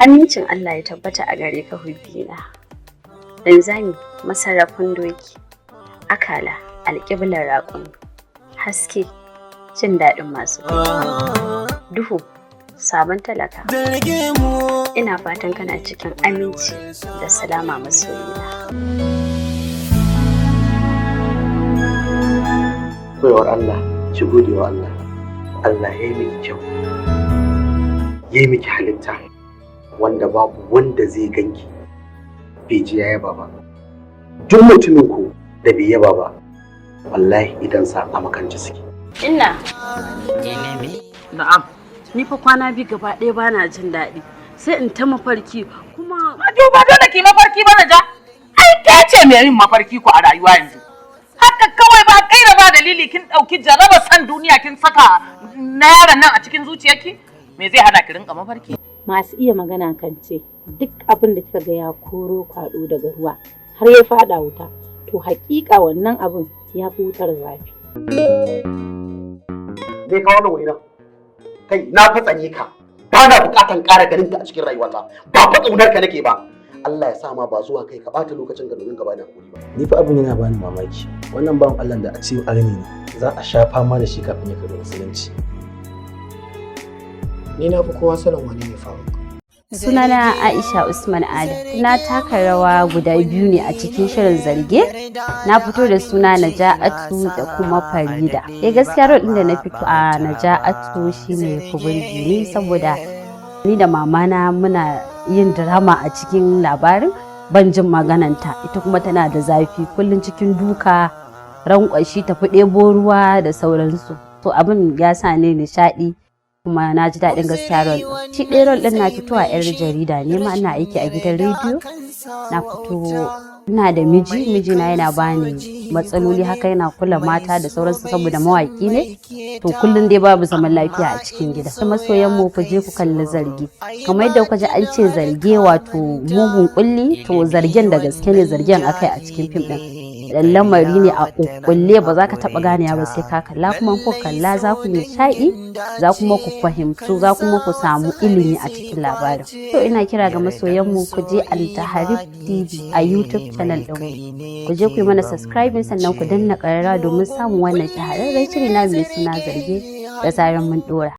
Amincin Allah ya tabbata a gare ka hubbina. Linzami masarrafin doki, akala alƙiblar raƙumi, haske jin daɗin masu duhu sabon talaka. Ina fatan kana cikin aminci da salama masoyina. Baiwar Allah, ki gode wa Allah. Allah ya yi miki kyau, ya yi miki halitta wanda babu wanda zai ganki bai ji ya yaba ba. Duk mutumin ku da bai yaba ba, wallahi idan sa a makance suke. Inna. Na'am. Ni fa kwana biyu gaba ɗaya bana jin daɗi. Sai in ta mafarki kuma. Ba dole ki mafarki ba na ja. Ai ke ce mai yin mafarki ku a rayuwa yanzu. Haka kawai ba kaira ba dalili kin ɗauki jaraba san duniya kin saka na yaron nan a cikin zuciyarki? Me zai hana ki rinka mafarki? Masu iya magana kan ce duk abin da kika ga ya koro kwaɗo daga ruwa har ya faɗa wuta, to haƙiƙa wannan abin ya fi wutar zafi. Zai kawo nan wurina. Kai na fatsanye ka. Ba na buƙatan ƙara ganin ka a cikin rayuwata. Ba fa ƙaunar ka nake ba. Allah ya sa ma ba zuwa kai ka ɓata lokacin ka domin ka bani hakuri ba. Ni fa abin yana bani mamaki. Wannan bawan Allah da a ce arni ne za a sha fama da shi kafin ya karɓi musulunci. Ni na fi kowa sanin wani ne faru. Sunana Aisha Usman Adam. Na taka rawa guda biyu ne a cikin shirin zarge. Na fito da suna Naja'atu da kuma Farida. Gaskiya role ɗin da na fito a Naja'atu shine ku burge ni saboda ni da mamana muna yin drama a cikin labarin, ban jin magananta. Ita kuma tana da zafi kullum cikin duka, rankwashi, tafi ɗebo ruwa da sauransu. To abin ya sa ni nishaɗi. Kuma na ji daɗin gaskiya rol ɗin. Shi ɗaya rol ɗin na fito a 'yar jarida ne ma ina aiki a gidan rediyo. Na fito ina da mijina yana bani matsaloli haka, yana kula mata da sauransu saboda mawaƙi ne. To kullum dai babu zaman lafiya a cikin gida. Kuma masoyan mu ku je ku kalli zargi. Kamar yadda kuka ji an ce zarge wato mugun kulli, to zargen da gaske ne, zargen akai a cikin fim ɗin. Lamari ne a kulle ba za ka taɓa ganewa ba sai ka kalla, kuma ku kalla za ku nishaɗi, za kuma ku fahimtu, za kuma ku samu ilimi a cikin labarin. To ina kira ga masoyanmu ku je Altaharib TV a YouTube channel ɗin. Ku je ku yi mana subscribing sannan ku danna ƙararrawa domin samun wannan shahararren shiri na mai suna zarge da zarar mun ɗora.